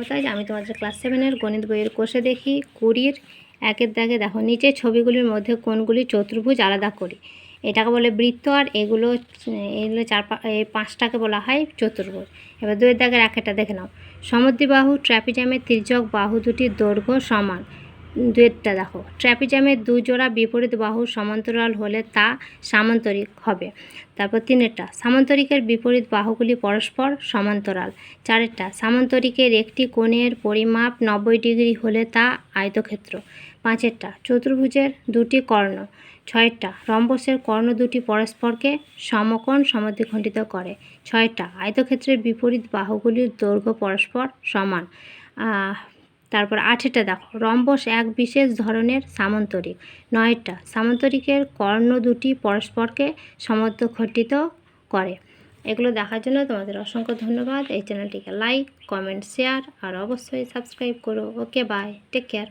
স্বাগত। আজ আমি তোমাদের ক্লাস 7-এর গণিত বইয়ের কোষে দেখি 20-এর 1-এর দাগে দেখো নিচে ছবিগুলির মধ্যে কোনগুলি চতুর্ভুজ আলাদা করি। এটাকে বলে বৃত্ত, আর এগুলো 5টাকে বলা হয় চতুর্ভুজ। এবার 2-এর দাগের 1-এটা দেখে নাও। সমদ্বিবাহু ট্র্যাপিজামের তির্যক বাহু দুটির দৈর্ঘ্য সমান। 2-এরটা দেখো, ট্র্যাপিজামের 2 জোড়া বিপরীত বাহু সমান্তরাল হলে তা সামান্তরিক হবে। তারপর 3-এরটা, সামান্তরিকের বিপরীত বাহুগুলি পরস্পর সমান্তরাল। 4-এরটা, সামান্তরিকের একটি কোণের পরিমাপ 90 ডিগ্রি হলে তা আয়তক্ষেত্র। 5-এরটা, চতুর্ভুজের 2টি কর্ণ। 6-এরটা, রম্বসের কর্ণ দুটি পরস্পরকে সমকোণ সমদ্বিখণ্ডিত করে। 6-এরটা, আয়তক্ষেত্রের বিপরীত বাহুগুলির দৈর্ঘ্য পরস্পর সমান। তারপর 8-এটা দেখো, রম্বস এক বিশেষ ধরনের সামান্তরিক। 9-এটা, সামান্তরিকের কর্ণ দুটি পরস্পরকে সমদ্বিখণ্ডিত করে। এগুলো দেখার জন্য তোমাদের অসংখ্য ধন্যবাদ। এই চ্যানেলটিকে লাইক, কমেন্ট, শেয়ার আর অবশ্যই সাবস্ক্রাইব করো। ওকে, বাই, টেক কেয়ার।